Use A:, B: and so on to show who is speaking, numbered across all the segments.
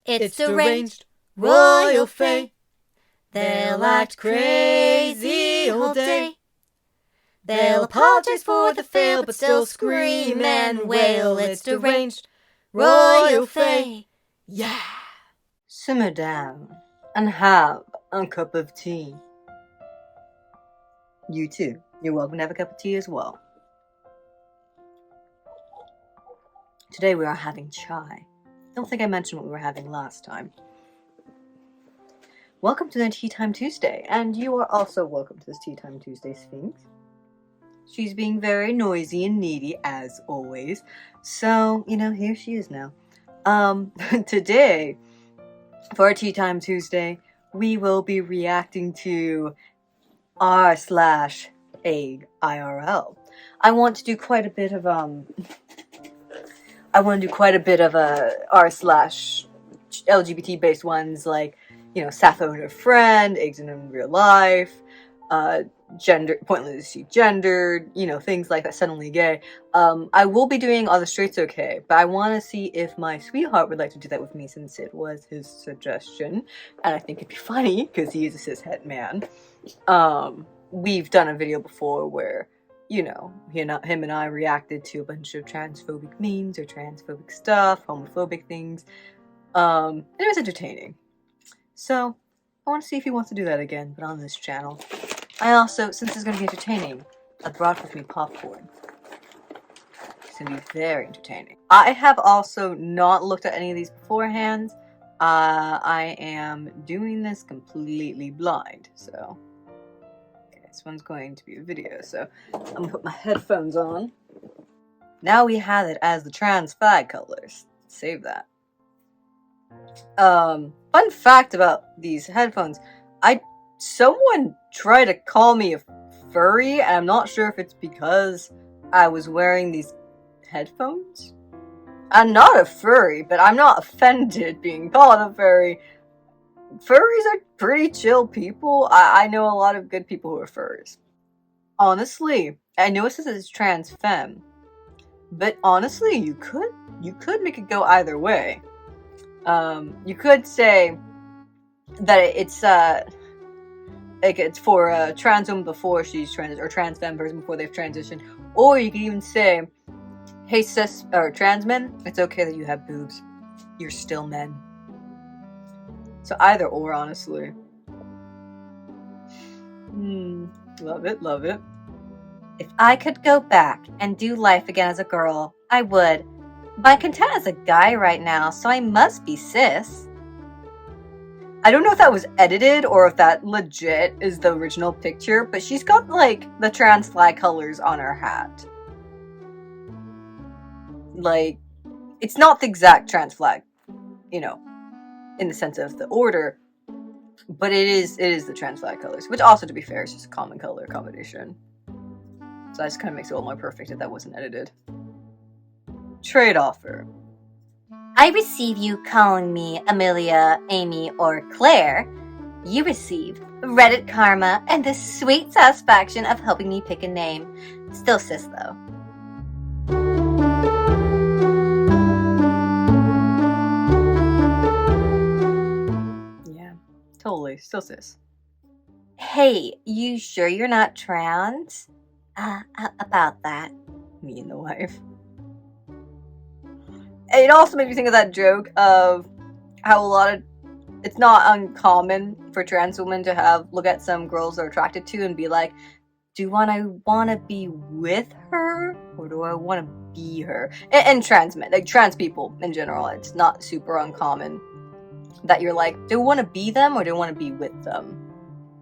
A: It's deranged, royal fae. They'll act crazy all day. They'll apologize for the fail, but still scream and wail. It's deranged, royal fae. Yeah!
B: Simmer down and have a cup of tea. You too. You're welcome to have a cup of tea as well. Today we are having chai. Don't think I mentioned what we were having last time. Welcome to the Tea Time Tuesday, and you are also welcome to this Tea Time Tuesday Sphinx. She's being very noisy and needy as always, so, here she is now. Today, for our Tea Time Tuesday, we will be reacting to r/egg IRL. I want to do quite a bit of r/LGBT based ones, like, Sappho and her friend, eggs in real life, pointlessly gendered, things like that, suddenly gay. I will be doing Are the Straights Okay, but I want to see if my sweetheart would like to do that with me, since it was his suggestion, and I think it'd be funny, because he is a cishet man. We've done a video before where, him and I reacted to a bunch of transphobic memes or transphobic stuff, homophobic things. And it was entertaining. So, I want to see if he wants to do that again, but on this channel. I also, since it's going to be entertaining, I brought with me popcorn. It's going to be very entertaining. I have also not looked at any of these beforehand. I am doing this completely blind, so... This one's going to be a video, so I'm going to put my headphones on. Now we have it as the trans flag colors. Save that. Fun fact about these headphones. Someone tried to call me a furry, and I'm not sure if it's because I was wearing these headphones. I'm not a furry, but I'm not offended being called a furry. Furries are pretty chill people. I know a lot of good people who are furries. Honestly, I know it says it's trans femme, but honestly, you could make it go either way. You could say that it's for a trans woman before she's trans, or trans femme person before they've transitioned, or you could even say, hey cis or trans men, it's okay that you have boobs. You're still men. So either or, honestly. Love it, love it. If I could go back and do life again as a girl, I would. But I'm content as a guy right now, so I must be cis. I don't know if that was edited or if that legit is the original picture, but she's got, like, the trans flag colors on her hat. Like, it's not the exact trans flag, in the sense of the order, but it is the trans flag colors, which also, to be fair, is just a common color combination. So that just kind of makes it a little more perfect if that wasn't edited. Trade offer. I receive you calling me Amelia, Amy, or Claire. You receive Reddit karma and the sweet satisfaction of helping me pick a name. Still cis, though. Totally, still cis. Hey, you sure you're not trans? About that. Me and the wife. It also made me think of that joke of how it's not uncommon for trans women to look at some girls they're attracted to and be like, do I want to be with her, or do I want to be her? And trans men, like trans people in general, it's not super uncommon that you're like, do I want to be them or do I want to be with them?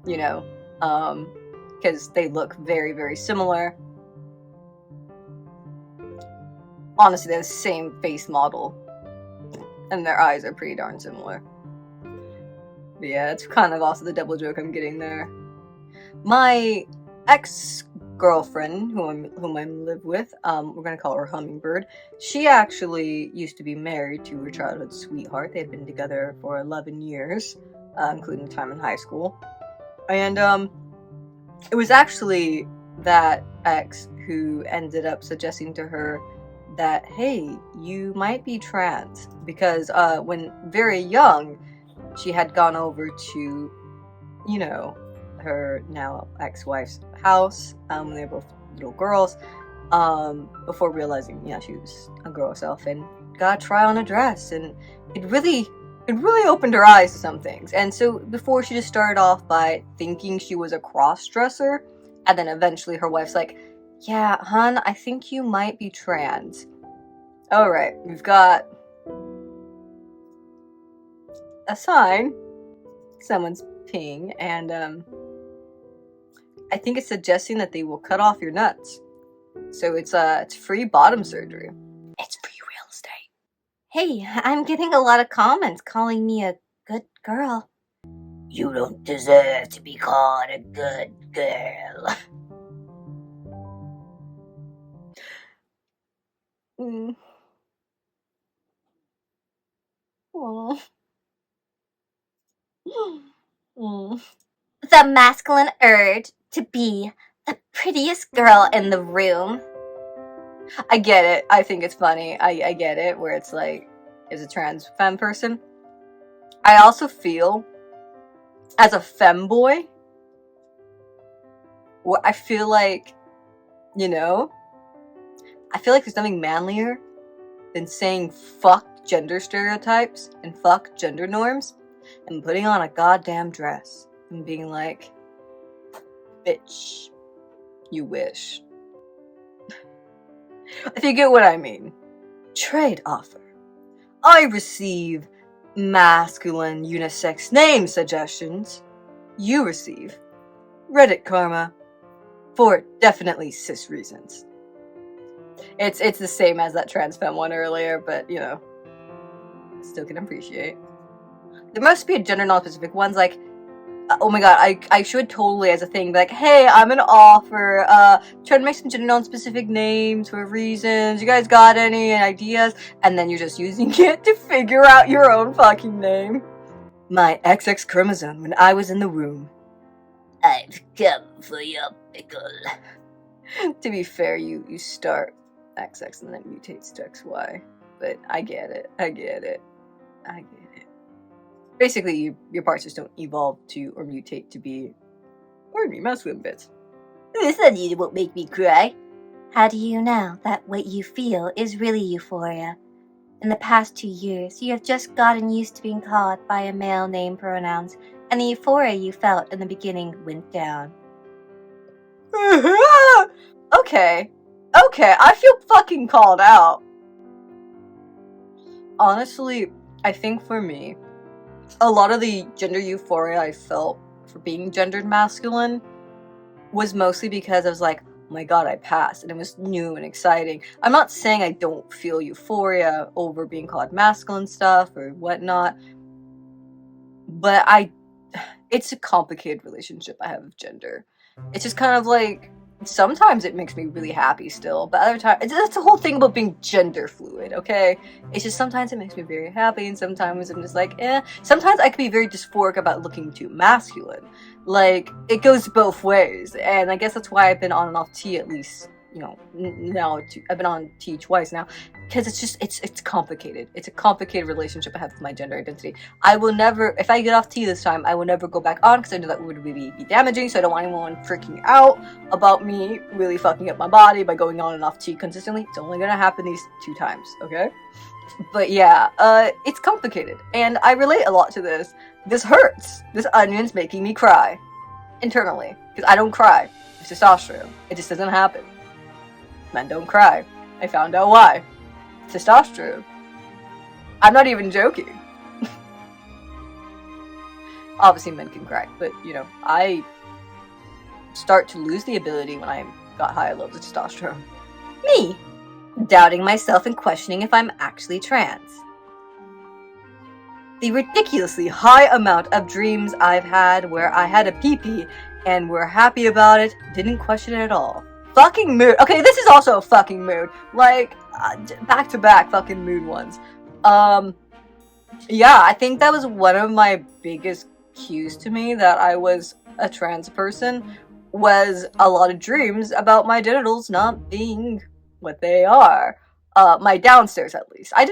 B: Because they look very, very similar. Honestly, they're the same face model. And their eyes are pretty darn similar. But yeah, it's kind of also the double joke I'm getting there. My ex-girlfriend, whom I live with, we're gonna call her Hummingbird. She actually used to be married to her childhood sweetheart. They'd been together for 11 years, including time in high school. And it was actually that ex who ended up suggesting to her that, hey, you might be trans. Because when very young, she had gone over to, you know, her now ex-wife's house when they were both little girls, before realizing, yeah, she was a girl herself, and got a try on a dress, and it really opened her eyes to some things. And so before, she just started off by thinking she was a cross-dresser, and then eventually her wife's like, yeah, hun, I think you might be trans. Alright, we've got a sign. Someone's peeing, and I think it's suggesting that they will cut off your nuts. So it's free bottom surgery. It's free real estate.
A: Hey, I'm getting a lot of comments calling me a good girl.
C: You don't deserve to be called a good girl.
A: The masculine urge to be the prettiest girl in the room.
B: I get it. I think it's funny. I get it, where it's like, as a trans femme person, I also feel, as a femboy, I feel like, you know, I feel like there's nothing manlier than saying fuck gender stereotypes and fuck gender norms and putting on a goddamn dress and being like, bitch, you wish. If you get what I mean. Trade offer. I receive masculine unisex name suggestions. You receive Reddit karma for definitely cis reasons. It's the same as that trans femme one earlier, but you know, still can appreciate. There must be a gender non-specific ones, like, oh my god, I should totally, as a thing, be like, hey, I'm an offer, trying to make some gender non-specific names for reasons, you guys got any ideas? And then you're just using it to figure out your own fucking name. My XX chromosome when I was in the womb.
C: I've come for your pickle.
B: To be fair, you start XX and then it mutates to XY. But I get it. Basically, your parts just don't evolve to or mutate to be, pardon me, masculine bits.
C: This idea won't make me cry.
A: How do you know that what you feel is really euphoria? In the past 2 years, you have just gotten used to being called by a male name pronouns, and the euphoria you felt in the beginning went down.
B: Okay, I feel fucking called out. Honestly, I think for me, a lot of the gender euphoria I felt for being gendered masculine was mostly because I was like, oh my god, I passed, and it was new and exciting. I'm not saying I don't feel euphoria over being called masculine stuff or whatnot, but it's a complicated relationship I have with gender. It's just kind of like, sometimes it makes me really happy still, but other times, that's the whole thing about being gender fluid, okay? It's just sometimes it makes me very happy, and sometimes I'm just like, eh. Sometimes I can be very dysphoric about looking too masculine. Like, it goes both ways, and I guess that's why I've been on and off T at least, you know, now I've been on T twice now, because it's just, it's complicated. It's a complicated relationship I have with my gender identity. I will never, if I get off T this time, I will never go back on, because I know that would really be damaging, so I don't want anyone freaking out about me really fucking up my body by going on and off T consistently. It's only gonna happen these 2 times, okay? But yeah, it's complicated, and I relate a lot to this. This hurts. This onion's making me cry. Internally. Because I don't cry. It's testosterone. It just doesn't happen. Men don't cry. I found out why. Testosterone. I'm not even joking. Obviously men can cry, but you know, I start to lose the ability when I got high levels of testosterone. Me! Doubting myself and questioning if I'm actually trans. The ridiculously high amount of dreams I've had where I had a pee-pee and were happy about it, didn't question it at all. Fucking mood. Okay, this is also a fucking mood. Like, back-to-back fucking mood ones. Yeah, I think that was one of my biggest cues to me that I was a trans person, was a lot of dreams about my genitals not being what they are. My downstairs, at least. I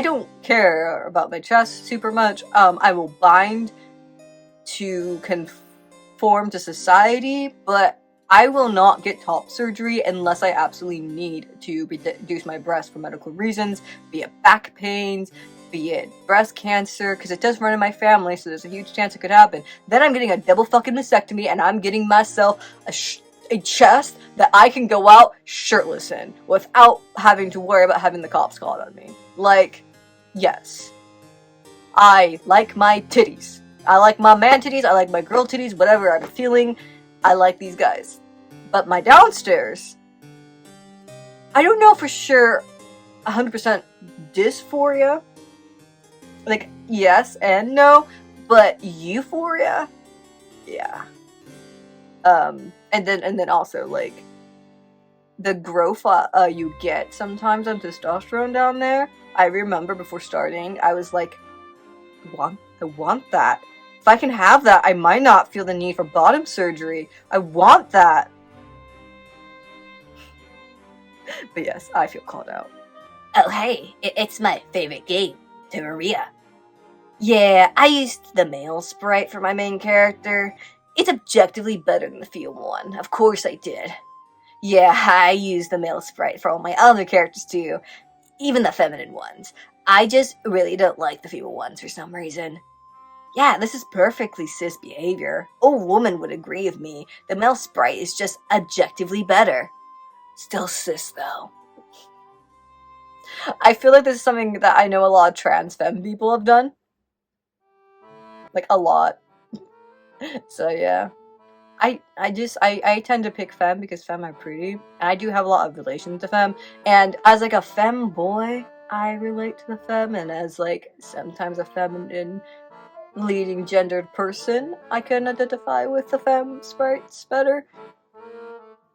B: don't care about my chest super much. I will bind to conform to society, but I will not get top surgery unless I absolutely need to reduce my breast for medical reasons, be it back pains, be it breast cancer, because it does run in my family, so there's a huge chance it could happen. Then I'm getting a double fucking mastectomy, and I'm getting myself a chest that I can go out shirtless in without having to worry about having the cops called on me. Like, yes. I like my titties. I like my man titties, I like my girl titties, whatever I'm feeling, I like these guys. But my downstairs, I don't know for sure 100% dysphoria. Like, yes and no, but euphoria? Yeah. And then also, like, the growth you get sometimes on testosterone down there. I remember before starting, I was like, I want that. If I can have that, I might not feel the need for bottom surgery. I want that. But yes, I feel called out.
C: Oh hey, it's my favorite game, Terraria.
A: Yeah, I used the male sprite for my main character. It's objectively better than the female one. Of course I did. Yeah, I used the male sprite for all my other characters too. Even the feminine ones. I just really don't like the female ones for some reason. Yeah, this is perfectly cis behavior. A woman would agree with me. The male sprite is just objectively better. Still cis though.
B: I feel like this is something that I know a lot of trans femme people have done. Like, a lot. So yeah. I tend to pick femme because femme are pretty. And I do have a lot of relation to femme. And as like a femme boy, I relate to the femme. And as like sometimes a feminine leading gendered person, I can identify with the femme sprites better.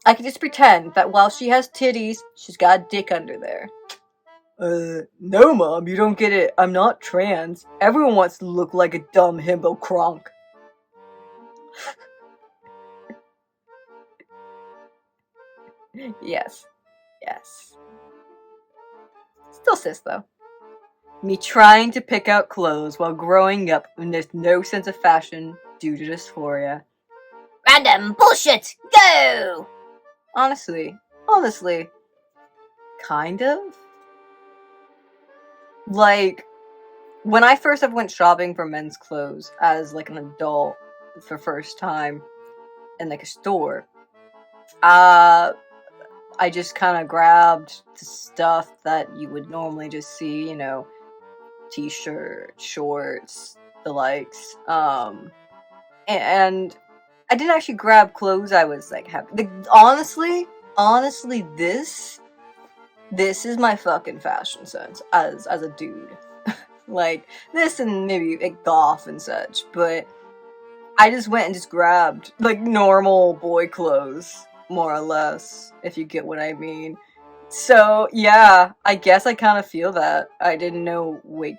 B: I can just pretend that while she has titties, she's got a dick under there. No, Mom, you don't get it. I'm not trans. Everyone wants to look like a dumb himbo cronk. Yes. Still cis, though. Me trying to pick out clothes while growing up when there's no sense of fashion due to dysphoria.
C: Random bullshit, go!
B: Honestly. Kind of? Like, when I first ever went shopping for men's clothes as like an adult for first time in like a store, I just kind of grabbed the stuff that you would normally just see, you know, t-shirt, shorts, the likes. And I didn't actually grab clothes I was like happy. Honestly, this is my fucking fashion sense as a dude. Like, this and maybe like golf and such, but I just went and just grabbed like normal boy clothes, more or less, if you get what I mean. So yeah, I guess I kind of feel that. I didn't know like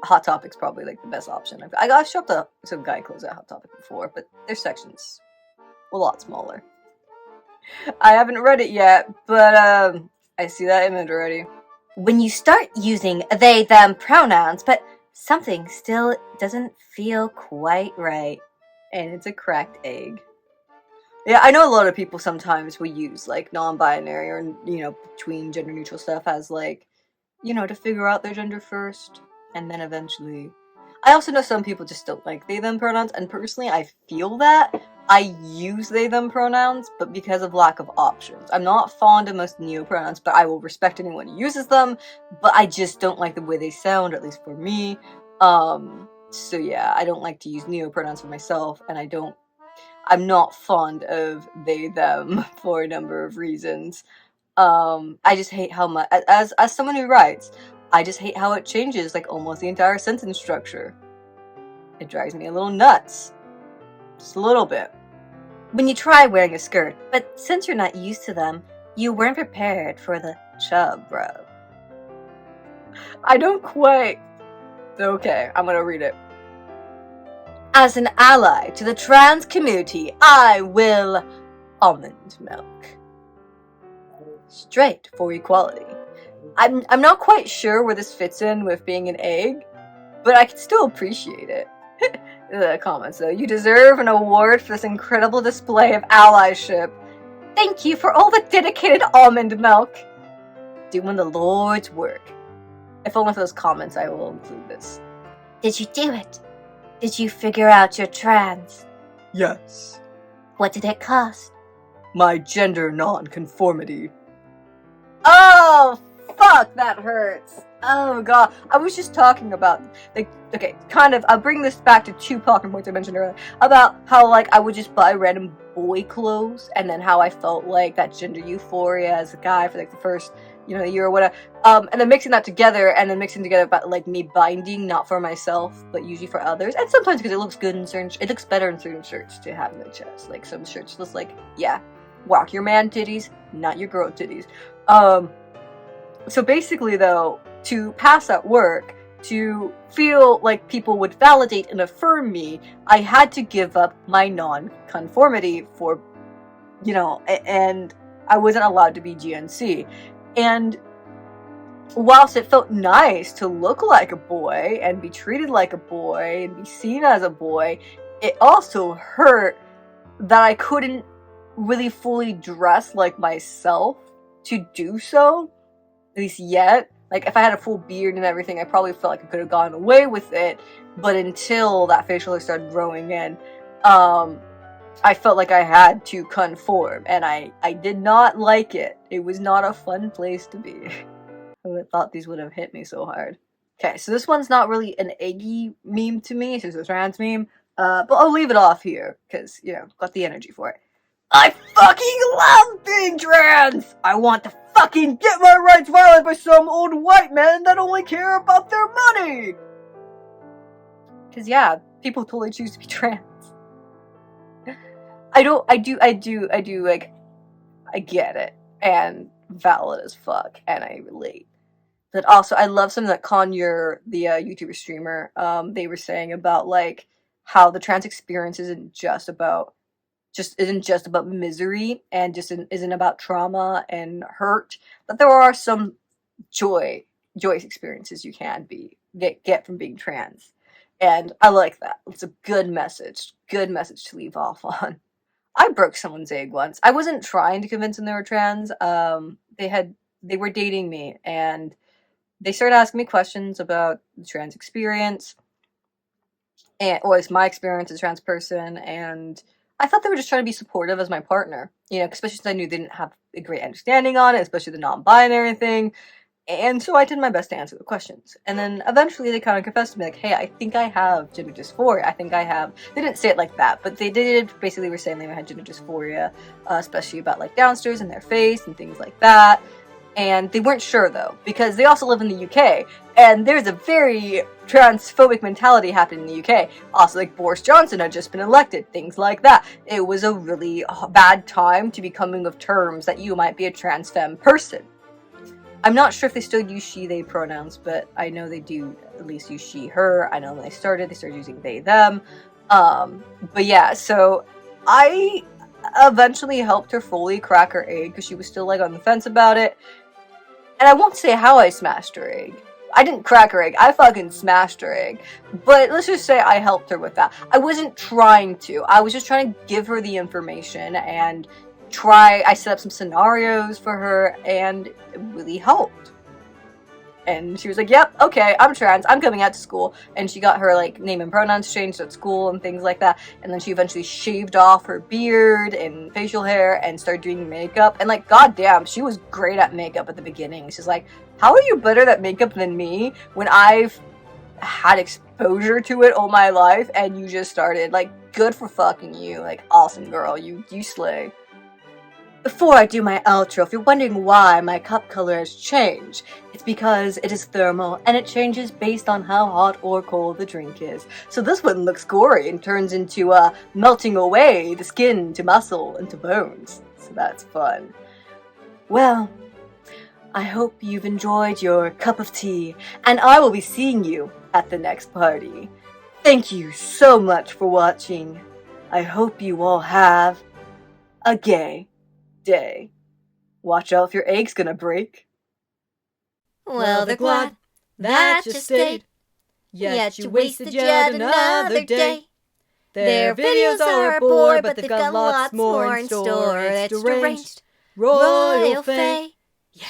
B: Hot Topic's probably like the best option. I've shopped up some guy clothes at Hot Topic before, but their section's a lot smaller. I haven't read it yet, but I see that image already.
A: When you start using they, them pronouns, but something still doesn't feel quite right.
B: And it's a cracked egg. Yeah, I know a lot of people sometimes will use like non-binary or, you know, between gender neutral stuff as like, you know, to figure out their gender first and then eventually. I also know some people just don't like they them pronouns, and personally I feel that. I use they them pronouns, but because of lack of options. I'm not fond of most neo-pronouns, but I will respect anyone who uses them, but I just don't like the way they sound, at least for me. So yeah, I don't like to use neo-pronouns for myself, and I'm not fond of they them for a number of reasons. I just hate how much, as someone who writes, I just hate how it changes like almost the entire sentence structure. It drives me a little nuts. Just a little bit.
A: When you try wearing a skirt, but since you're not used to them, you weren't prepared for the chub rub.
B: I don't quite. Okay, I'm gonna read it.
A: As an ally to the trans community, I will almond milk.
B: straight for equality. I'm not quite sure where this fits in with being an egg, but I can still appreciate it. The comments though, you deserve an award for this incredible display of allyship. Thank you for all the dedicated almond milk. Doing the Lord's work. If only for those comments, I will include this.
A: Did you do it? Did you figure out you're trans?
B: Yes.
A: What did it cost?
B: My gender non-conformity. Oh, fuck, that hurts. Oh god, I was just talking about, like, okay, kind of, I'll bring this back to two talking points I mentioned earlier, about how, like, I would just buy random boy clothes, and then how I felt like that gender euphoria as a guy for, like, the first, year or whatever, and then mixing that together, and then mixing together about, like, me binding, not for myself, but usually for others, and sometimes because it looks good in certain, it looks better in certain shirts to have in the chest, like, some shirts just like, yeah, walk your man titties, not your girl titties. So basically though, to pass at work, to feel like people would validate and affirm me, I had to give up my non-conformity for, and I wasn't allowed to be GNC. And whilst it felt nice to look like a boy and be treated like a boy and be seen as a boy, it also hurt that I couldn't really fully dress like myself to do so, at least yet. Like, if I had a full beard and everything, I probably felt like I could have gone away with it, but until that facial hair started growing in, I felt like I had to conform, and I did not like it. It was not a fun place to be. I would have thought these would have hit me so hard. Okay, so this one's not really an eggy meme to me, it's just a trans meme, but I'll leave it off here, because, got the energy for it. I fucking love being trans! I want to fucking get my rights violated by some old white men that only care about their money! Cause yeah, people totally choose to be trans. I get it, and valid as fuck, and I relate. But also, I love something that Conyer, the YouTuber streamer, they were saying about, like, how the trans experience isn't just about misery, and just isn't about trauma and hurt, but there are some joyous experiences you can get from being trans. And I like that. It's a good message to leave off on. I broke someone's egg once. I wasn't trying to convince them they were trans. They were dating me, and they started asking me questions about the trans experience, or it's my experience as a trans person, and I thought they were just trying to be supportive as my partner, especially since I knew they didn't have a great understanding on it, especially the non-binary thing. And so I did my best to answer the questions. And then eventually they kind of confessed to me, like, hey, I think I have gender dysphoria. I think I have... They didn't say it like that, but they did basically were saying they had gender dysphoria, especially about, like, downstairs in their face and things like that. And they weren't sure, though, because they also live in the UK, and there's a very transphobic mentality happening in the UK. Also, like, Boris Johnson had just been elected, things like that. It was a really bad time to be coming with terms that you might be a trans femme person. I'm not sure if they still use she, they pronouns, but I know they do at least use she, her. I know when they started using they, them. But yeah, so I eventually helped her fully crack her egg, because she was still, like, on the fence about it. And I won't say how I smashed her egg. I didn't crack her egg, I fucking smashed her egg. But let's just say I helped her with that. I wasn't trying to. I was just trying to give her the information and I set up some scenarios for her, and it really helped. And she was like, yep, okay, I'm trans, I'm coming out to school. And she got her, like, name and pronouns changed at school and things like that. And then she eventually shaved off her beard and facial hair and started doing makeup. And, like, goddamn, she was great at makeup at the beginning. She's like, how are you better at makeup than me when I've had exposure to it all my life and you just started? Like, good for fucking you. Like, awesome girl, you slay. Before I do my outro, if you're wondering why my cup color has changed, it's because it is thermal, and it changes based on how hot or cold the drink is. So this one looks gory and turns into melting away the skin to muscle and to bones. So that's fun. Well, I hope you've enjoyed your cup of tea, and I will be seeing you at the next party. Thank you so much for watching. I hope you all have a gay day. Watch out if your egg's gonna break.
A: Well, they're glad that you stayed, yet you wasted yet another day. Their videos are a bore, but they've got lots more in store. It's Deranged, Royal Fae. Yeah.